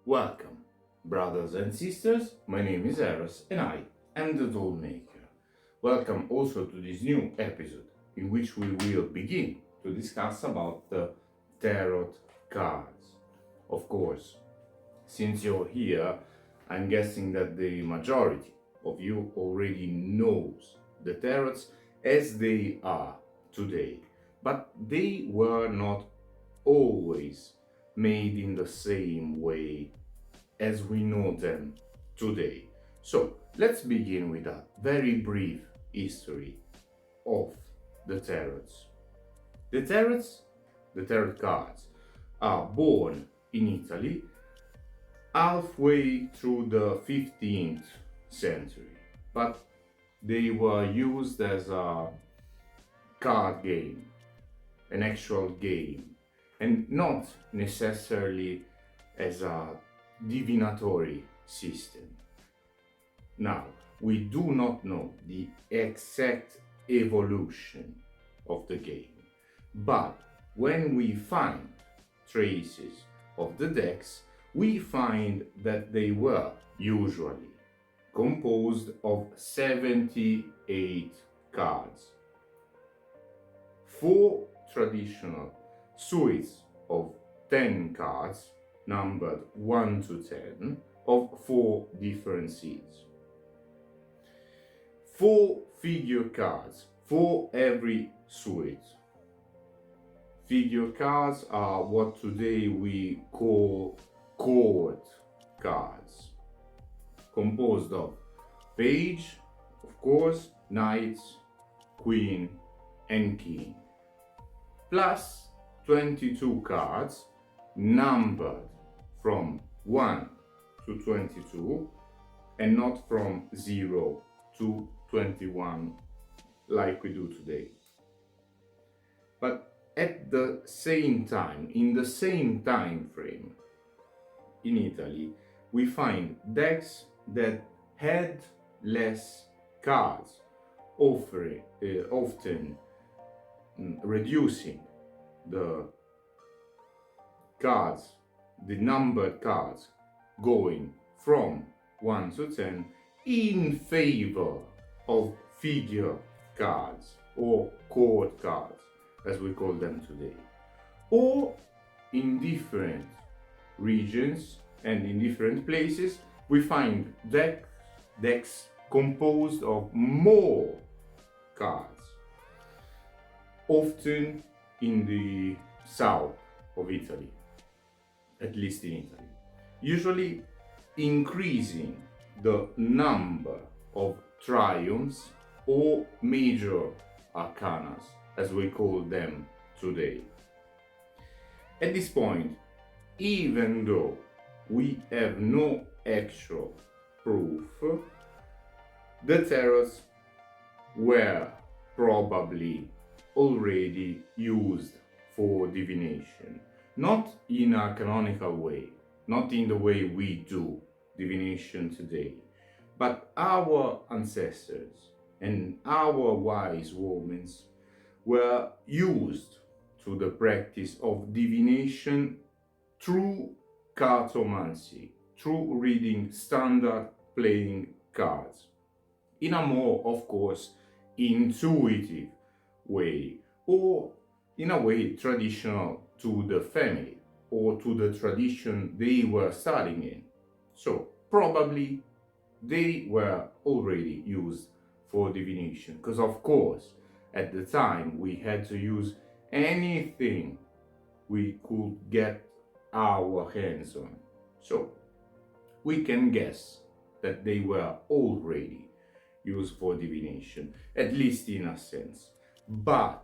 Welcome, brothers and sisters. My name is Eros and I am the Doll Maker. Welcome also to this new episode in which we will begin to discuss about the tarot cards. Of course, since you're here, I'm guessing that the majority of you already knows the tarots as they are today, but they were not always made in the same way as we know them today. So let's begin with a very brief history of the tarots. The tarot cards, are born in Italy halfway through the 15th century, but they were used as a card game, an actual game, and not necessarily as a divinatory system. Now, we do not know the exact evolution of the game, but when we find traces of the decks, we find that they were usually composed of 78 cards. 4 traditional suites of 10 cards numbered 1 to 10 of 4 different seeds. 4 figure cards for every suite. Figure cards are what today we call court cards, composed of page, of course, knights, queen, and king, plus 22 cards numbered from 1 to 22 and not from 0 to 21 like we do today. But at the same time, in the same time frame, in Italy, we find decks that had less cards, often reducing the cards, the numbered cards, going from 1 to 10 in favor of figure cards or court cards, as we call them today. Or in different regions and in different places, we find decks composed of more cards, often in the south of Italy, at least in Italy, usually increasing the number of triumphs or major arcanas, as we call them today. At this point, even though we have no actual proof, the tarots were probably already used for divination, not in a canonical way, not in the way we do divination today, but our ancestors and our wise women were used to the practice of divination through cartomancy, through reading standard playing cards, in a more, of course, intuitive way, or in a way traditional to the family or to the tradition they were studying in. So probably they were already used for divination, because of course at the time we had to use anything we could get our hands on. So we can guess that they were already used for divination, at least in a sense. But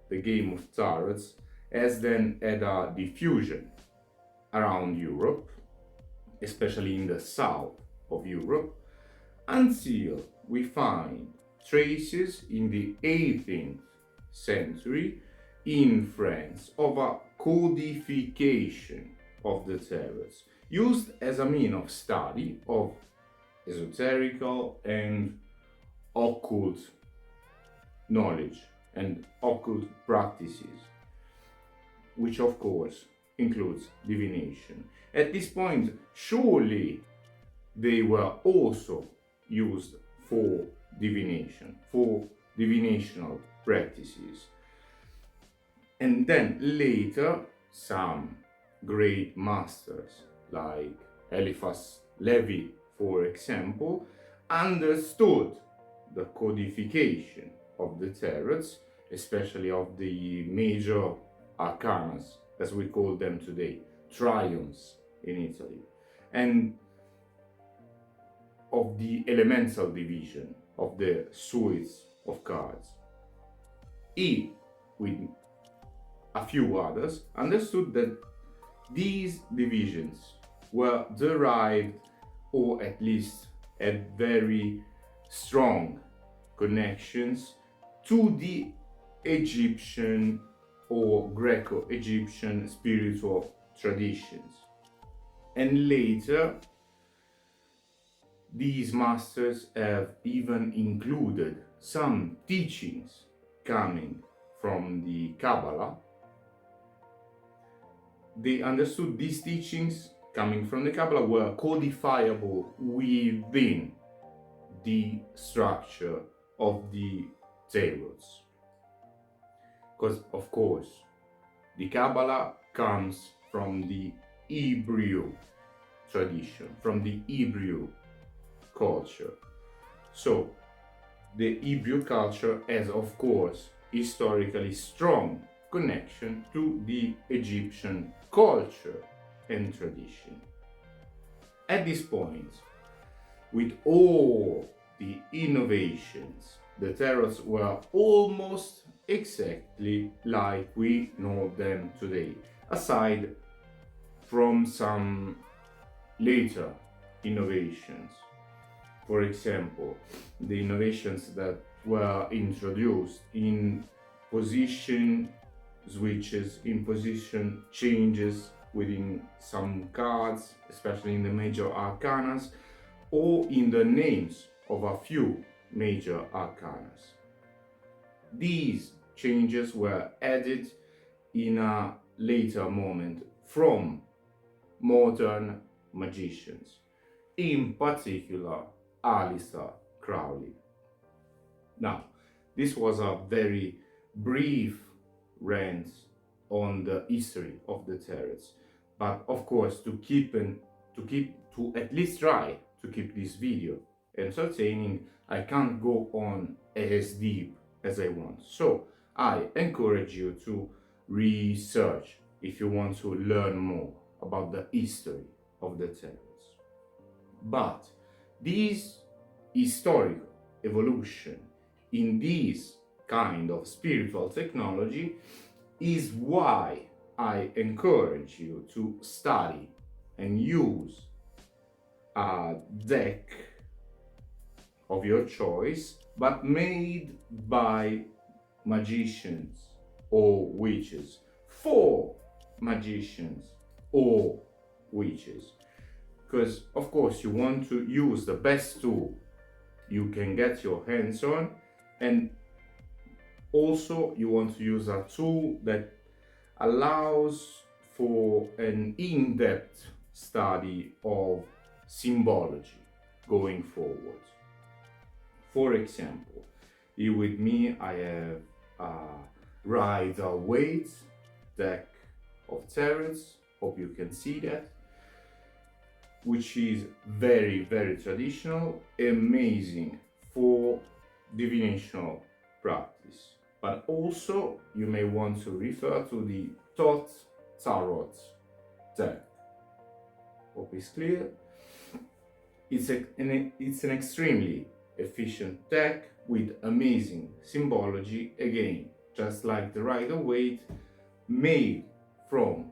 the game of tarots has then had a diffusion around Europe, especially in the south of Europe, until we find traces in the 18th century in France of a codification of the tarots, used as a means of study of esoterical and occult knowledge and occult practices, which of course includes divination. At this point, surely they were also used for divination, for divinational practices. And then later, some great masters like Eliphas Levi, for example, understood the codification of the tarots, especially of the major arcanas, as we call them today, triumphs in Italy, and of the elemental division of the suites of cards. He, with a few others, understood that these divisions were derived, or at least had very strong connections to the Egyptian or Greco-Egyptian spiritual traditions. And later, these masters have even included some teachings coming from the Kabbalah. They understood these teachings coming from the Kabbalah were codifiable within the structure of the tarots. Because, of course, the Kabbalah comes from the Hebrew tradition, from the Hebrew culture. So, the Hebrew culture has, of course, historically strong connection to the Egyptian culture and tradition. At this point, with all the innovations, the tarots were almost exactly like we know them today, aside from some later innovations. For example, the innovations that were introduced in position switches, in position changes within some cards, especially in the major arcanas, or in the names of a few major arcanas. These changes were added in a later moment from modern magicians, in particular Aleister Crowley. Now, this was a very brief rant on the history of the tarots, but of course, to at least try to keep this video entertaining, I can't go on as deep as I want. So I encourage you to research if you want to learn more about the history of the tarots. But this historical evolution in this kind of spiritual technology is why I encourage you to study and use a deck of your choice, but made by magicians or witches, for magicians or witches. Because, of course, you want to use the best tool you can get your hands on, and also you want to use a tool that allows for an in-depth study of symbology going forward. For example, here with me I have a Rider-Waite deck of tarots, hope you can see that, which is very, very traditional, amazing for divinational practice. But also you may want to refer to the Tot Tarot deck. Hope it's clear. It's an extremely efficient deck with amazing symbology, again, just like the Rider-Waite, made from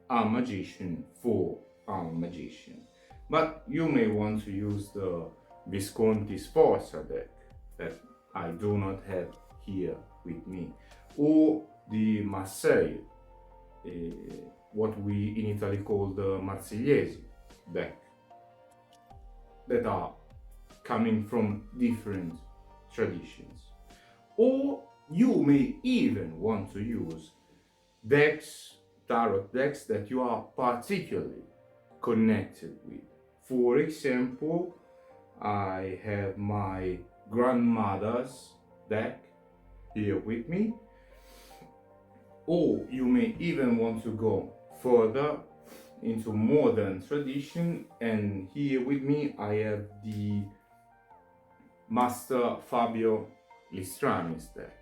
a magician for a magician. But you may want to use the Visconti Sforza deck that I do not have here with me, or the Marseille, what we in Italy call the Marsigliesi deck, that are coming from different traditions. Or you may even want to use decks tarot decks that you are particularly connected with. For example, I have my grandmother's deck here with me, or you may even want to go further into modern tradition, and here with me I have the Master Fabio Listrani's deck,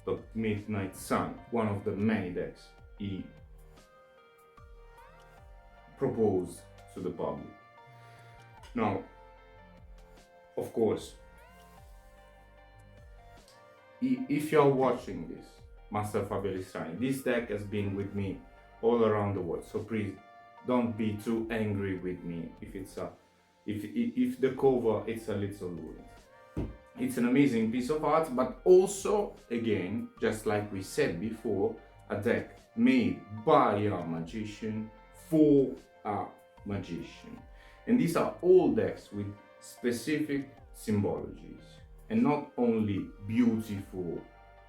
the Midnight Sun, one of the many decks he proposed to the public. Now, of course, if you're watching this, Master Fabio Listrani, this deck has been with me all around the world, so please don't be too angry with me if the cover is a little ruined. It's an amazing piece of art, but also, again, just like we said before, a deck made by a magician for a magician. And these are all decks with specific symbologies, and not only beautiful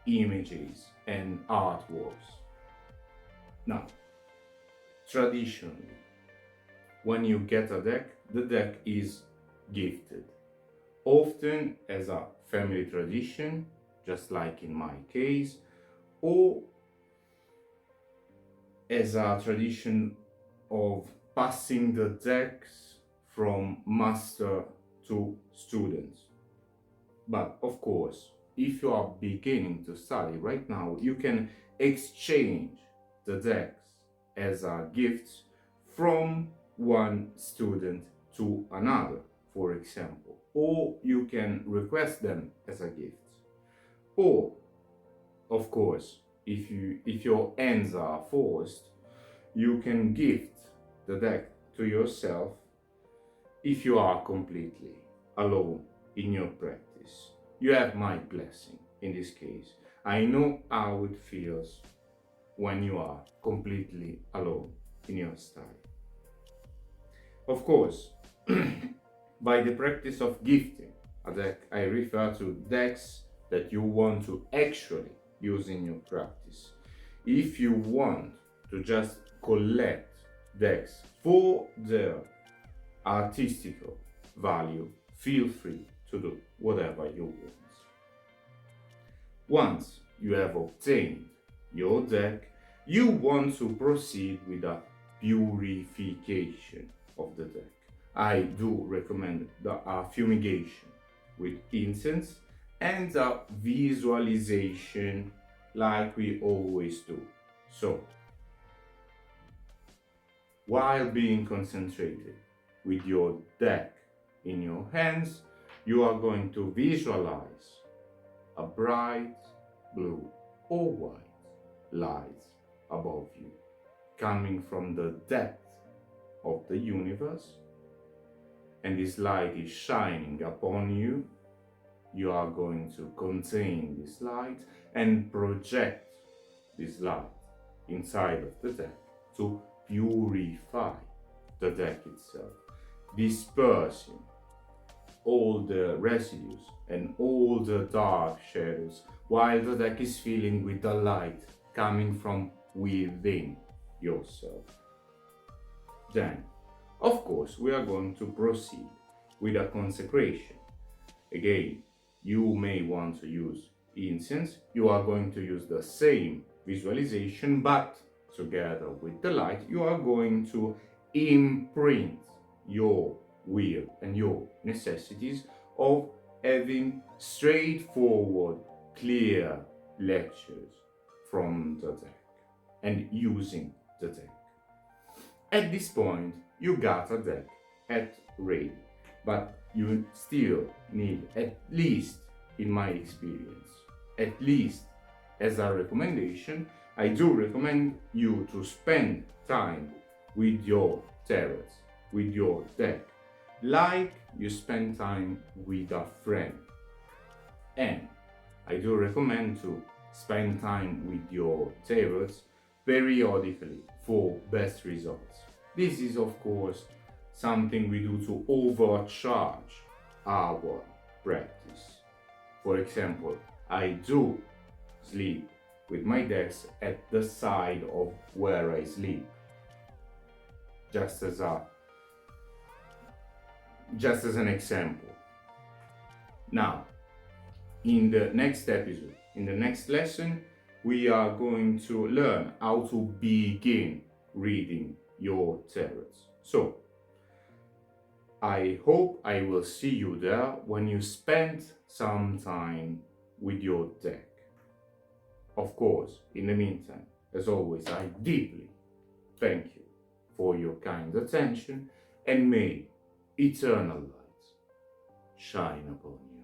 images and artworks. Now, traditionally, when you get a deck, the deck is gifted, often as a family tradition, just like in my case, or as a tradition of passing the decks from master to students. But of course, if you are beginning to study right now, you can exchange the decks as a gift from one student to another, for example, or you can request them as a gift. Or, of course, if your ends are forced, you can gift the deck to yourself if you are completely alone in your practice. You have my blessing in this case. I know how it feels when you are completely alone in your study. Of course, by the practice of gifting a deck, I refer to decks that you want to actually use in your practice. If you want to just collect decks for their artistical value, feel free to do whatever you want. Once you have obtained your deck, you want to proceed with a purification of the deck. I do recommend the fumigation with incense and a visualization like we always do. So, while being concentrated with your deck in your hands, you are going to visualize a bright blue or white light above you, coming from the depth of the universe, and this light is shining upon you. You are going to contain this light and project this light inside of the deck to purify the deck itself, dispersing all the residues and all the dark shadows, while the deck is filling with the light coming from within yourself. Then, of course, we are going to proceed with a consecration. Again, you may want to use incense. You are going to use the same visualization, but together with the light, you are going to imprint your will and your necessities of having straightforward, clear lectures from the deck and using the deck. At this point, you got a deck at ready, but you still need, at least in my experience, at least as a recommendation, I do recommend you to spend time with your tarot, with your deck, like you spend time with a friend. And I do recommend to spend time with your tarot periodically for best results. This is, of course, something we do to overcharge our practice. For example, I do sleep with my desk at the side of where I sleep. Just as an example. Now, in the next episode, in the next lesson, we are going to learn how to begin reading your tarots. So, I hope I will see you there when you spend some time with your deck. Of course, in the meantime, as always, I deeply thank you for your kind attention, and may eternal light shine upon you.